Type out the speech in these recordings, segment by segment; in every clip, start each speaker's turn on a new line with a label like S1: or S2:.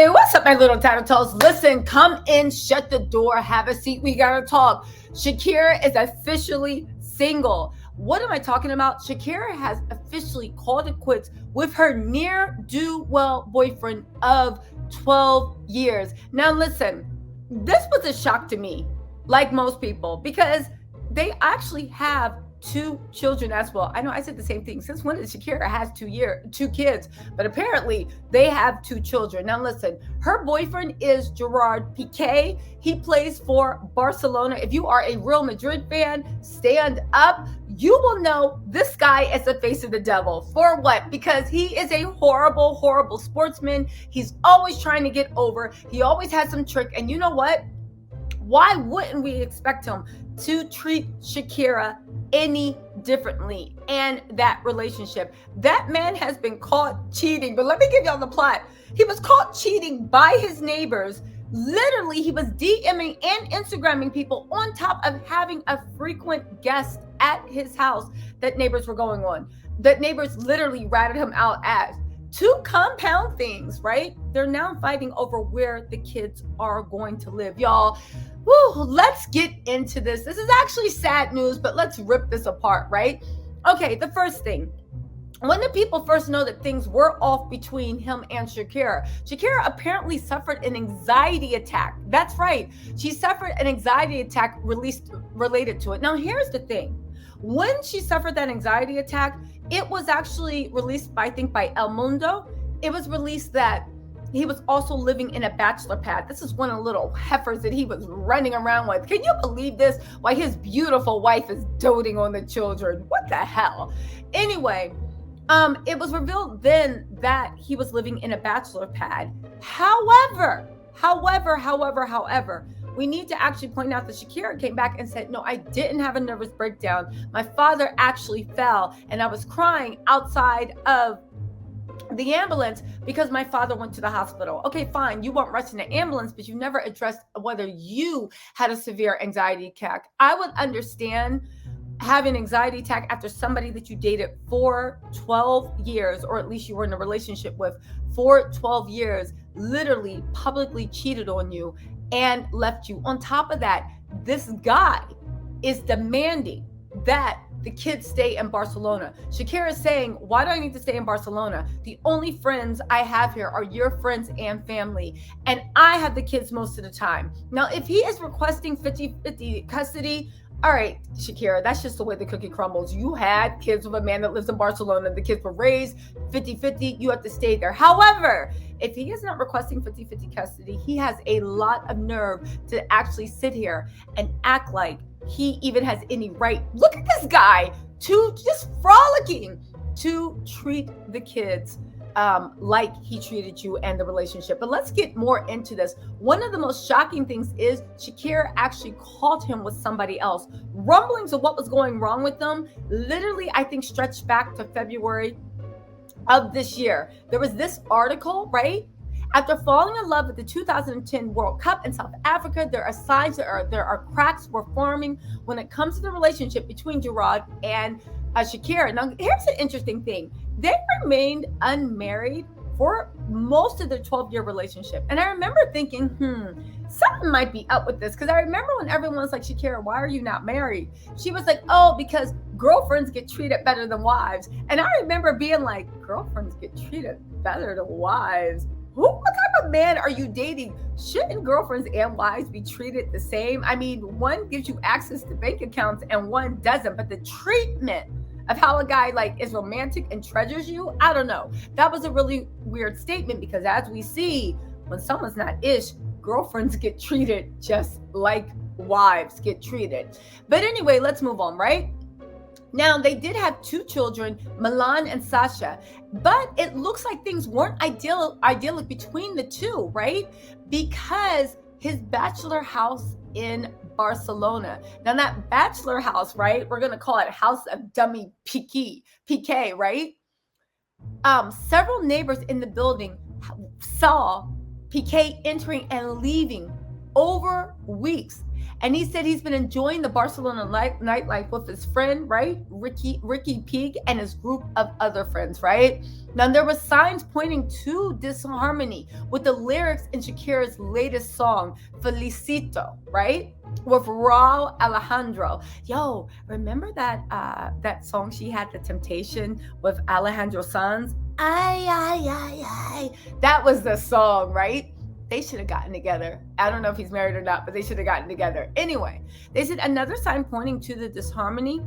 S1: Hey, what's up, my little tattletales? Listen, come in, shut the door, have a seat. We gotta talk. Shakira is officially single. What am I talking about? Shakira has officially called it quits with her near-do-well boyfriend of 12 years. Now, listen, this was a shock to me, like most people, because they actually have two children as well. I know I said the same thing. Since when did Shakira has two kids? But apparently they have two children. Now listen, her boyfriend is Gerard Piqué. He plays for Barcelona. If you are a Real Madrid fan, stand up. You will know this guy is the face of the devil. For what? Because he is a horrible, horrible sportsman. He's always trying to get over. He always has some trick. And you know what? Why wouldn't we expect him to treat Shakira any differently and that relationship? That man has been caught cheating, but let me give y'all the plot. He was caught cheating by his neighbors. Literally, he was DMing and Instagramming people on top of having a frequent guest at his house that neighbors were going on. That neighbors literally ratted him out as. To compound things, right? They're now fighting over where the kids are going to live. Y'all, let's get into this. This is actually sad news, but let's rip this apart, right? Okay, the first thing. When did people first know that things were off between him and Shakira? Shakira apparently suffered an anxiety attack. That's right. She suffered an anxiety attack related to it. Now, here's the thing. When she suffered that anxiety attack, it was actually released by El Mundo. It was released that he was also living in a bachelor pad. This is one of the little heifers that he was running around with. Can you believe this? Why his beautiful wife is doting on the children. What the hell? Anyway, it was revealed then that he was living in a bachelor pad. However, we need to actually point out that Shakira came back and said, no, I didn't have a nervous breakdown. My father actually fell and I was crying outside of the ambulance because my father went to the hospital. Okay, fine. You weren't rushed in the ambulance, but you never addressed whether you had a severe anxiety attack. I would understand having an anxiety attack after somebody that you dated for 12 years, or at least you were in a relationship with for 12 years, literally publicly cheated on you and left you. On top of that, this guy is demanding that the kids stay in Barcelona. Shakira is saying, why do I need to stay in Barcelona? The only friends I have here are your friends and family, and I have the kids most of the time. Now, if he is requesting 50-50 custody, all right, Shakira, that's just the way the cookie crumbles. You had kids with a man that lives in Barcelona. The kids were raised 50-50. You have to stay there. However, if he is not requesting 50-50 custody, he has a lot of nerve to actually sit here and act like he even has any right. Look at this guy, to just frolicking to treat the kids like he treated you and the relationship. But let's get more into this. One of the most shocking things is Shakira actually caught him with somebody else. Rumblings of what was going wrong with them literally, I think, stretched back to February of this year. There was this article, right? After falling in love with the 2010 World Cup in South Africa, there are signs that there are cracks were forming when it comes to the relationship between Gerard and Shakira. Now, here's an interesting thing. They remained unmarried for most of their 12-year relationship. And I remember thinking, something might be up with this. Because I remember when everyone was like, Shakira, why are you not married? She was like, oh, because girlfriends get treated better than wives. And I remember being like, girlfriends get treated better than wives? What type of man are you dating? Shouldn't girlfriends and wives be treated the same? I mean, one gives you access to bank accounts and one doesn't. But the treatment of how a guy is romantic and treasures you, I don't know. That was a really weird statement because as we see, when someone's not ish, girlfriends get treated just like wives get treated. But anyway, let's move on, right? Now, they did have two children, Milan and Sasha, but it looks like things weren't idyllic between the two, right? Because his bachelor house in Barcelona. Now, that bachelor house, right? We're going to call it House of Dummy Piqué, right? Several neighbors in the building saw Piqué entering and leaving over weeks. And he said he's been enjoying the Barcelona nightlife with his friend, right? Ricky Pique and his group of other friends, right? Now, there were signs pointing to disharmony with the lyrics in Shakira's latest song, Felicito, right? With Rauw Alejandro. Yo, remember that song she had, The Temptation, with Alejandro Sanz? Ay, ay, ay, ay. That was the song, right? They should have gotten together. I don't know if he's married or not, but they should have gotten together. Anyway, they said another sign pointing to the disharmony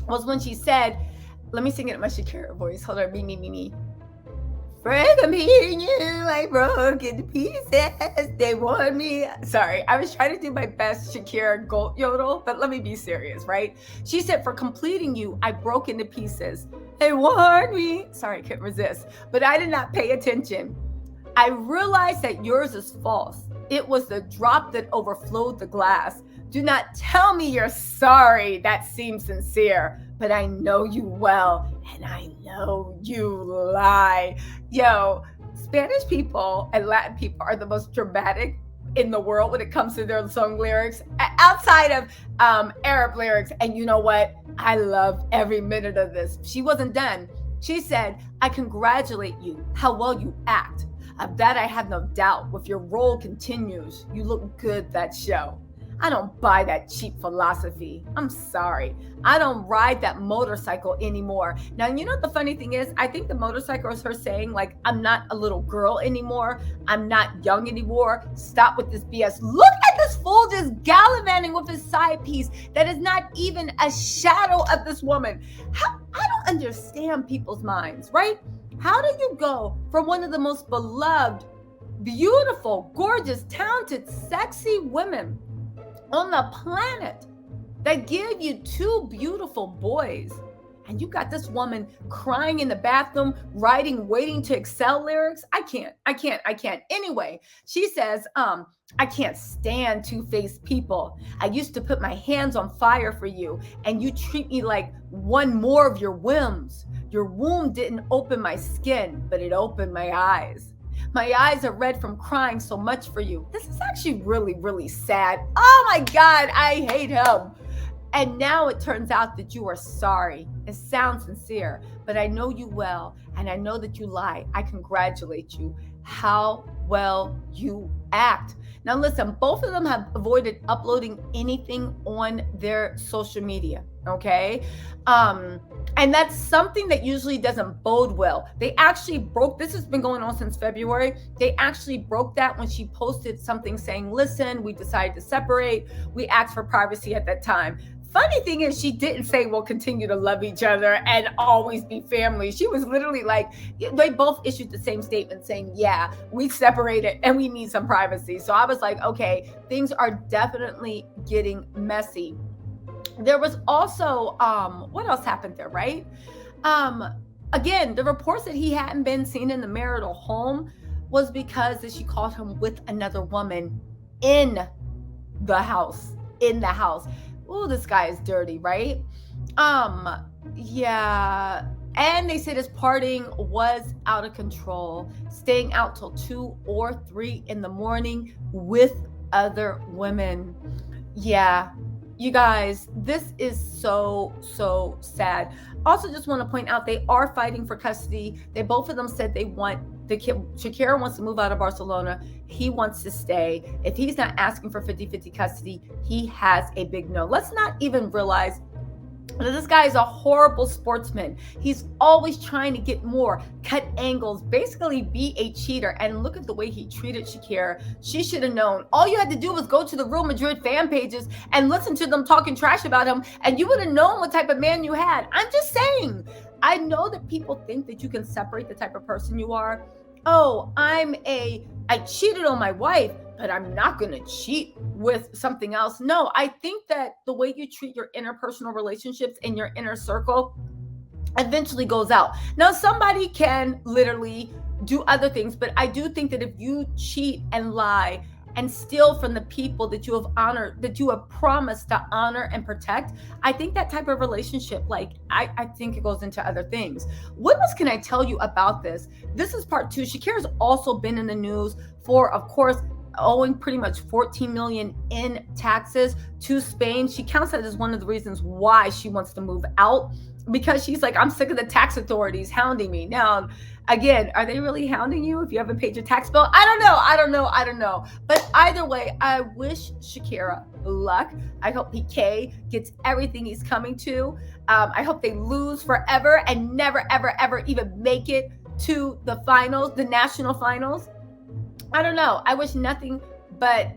S1: was when she said, let me sing it in my Shakira voice. Hold on, me. Frank, I'm hearing you, I broke into pieces. They want me. Sorry, I was trying to do my best Shakira goat yodel, but let me be serious, right? She said, for completing you, I broke into pieces. They warned me. Sorry, I couldn't resist, but I did not pay attention. I realized that yours is false. It was the drop that overflowed the glass. Do not tell me you're sorry. That seems sincere, but I know you well, and I know you lie. Yo, Spanish people and Latin people are the most dramatic in the world when it comes to their song lyrics, outside of Arab lyrics. And you know what? I love every minute of this. She wasn't done. She said, I congratulate you, how well you act. Of that I have no doubt. If your role continues, you look good that show. I don't buy that cheap philosophy. I'm sorry. I don't ride that motorcycle anymore. Now, you know what the funny thing is? I think the motorcycle is her saying, like, I'm not a little girl anymore. I'm not young anymore. Stop with this BS. Look at this fool just gallivanting with his side piece that is not even a shadow of this woman. I don't understand people's minds, right? How do you go from one of the most beloved, beautiful, gorgeous, talented, sexy women on the planet that give you two beautiful boys, and you got this woman crying in the bathroom, writing Waiting to Excel lyrics? I can't. Anyway, she says, I can't stand two-faced people. I used to put my hands on fire for you, and you treat me like one more of your whims. Your womb didn't open my skin, but it opened my eyes. My eyes are red from crying so much for you. This is actually really, really sad. Oh my God, I hate him. And now it turns out that you are sorry. It sounds sincere, but I know you well, and I know that you lie. I congratulate you. How well you act. Now listen, both of them have avoided uploading anything on their social media, okay? And that's something that usually doesn't bode well. They actually broke, this has been going on since February. They actually broke that when she posted something saying, listen, we decided to separate. We asked for privacy at that time. Funny thing is, she didn't say we'll continue to love each other and always be family. She was literally like, they both issued the same statement saying, yeah, we separated and we need some privacy. So I was like, okay, things are definitely getting messy. There was also, what else happened there, right? Again, the reports that he hadn't been seen in the marital home was because, as she called him, with another woman in the house. Oh, this guy is dirty, right? Yeah. And they said his partying was out of control, staying out till 2 or 3 in the morning with other women. Yeah. You guys, this is so, so sad. Also, just want to point out, they are fighting for custody. Both of them said they want the kid. Shakira wants to move out of Barcelona. He wants to stay. If he's not asking for 50-50 custody, he has a big no. Let's not even realize that this guy is a horrible sportsman. He's always trying to get more, cut angles, basically be a cheater. And look at the way he treated Shakira. She should have known. All you had to do was go to the Real Madrid fan pages and listen to them talking trash about him, and you would have known what type of man you had. I'm just saying. I know that people think that you can separate the type of person you are. Oh, I cheated on my wife, but I'm not going to cheat with something else. No, I think that the way you treat your interpersonal relationships in your inner circle eventually goes out. Now, somebody can literally do other things, but I do think that if you cheat and lie and steal from the people that you have honored, that you have promised to honor and protect, I think that type of relationship, like, I think it goes into other things. What else can I tell you about this? This is part 2. Shakira's also been in the news for, of course, owing pretty much 14 million in taxes to Spain. She counts that as one of the reasons why she wants to move out, because she's like, I'm sick of the tax authorities hounding me. Now, again, are they really hounding you if you haven't paid your tax bill? I don't know. But either way, I wish Shakira luck. I hope Piqué gets everything he's coming to. I hope they lose forever and never, ever, ever even make it to the finals, the national finals. I don't know. I wish nothing but,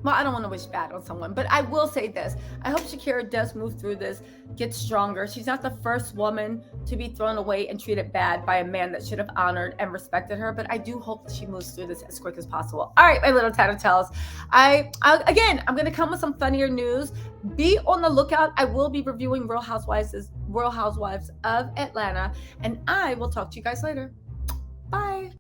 S1: well, I don't want to wish bad on someone, but I will say this. I hope Shakira does move through this, get stronger. She's not the first woman to be thrown away and treated bad by a man that should have honored and respected her, but I do hope that she moves through this as quick as possible. All right, my little tattletales. I'm going to come with some funnier news. Be on the lookout. I will be reviewing Real Housewives of Atlanta, and I will talk to you guys later. Bye.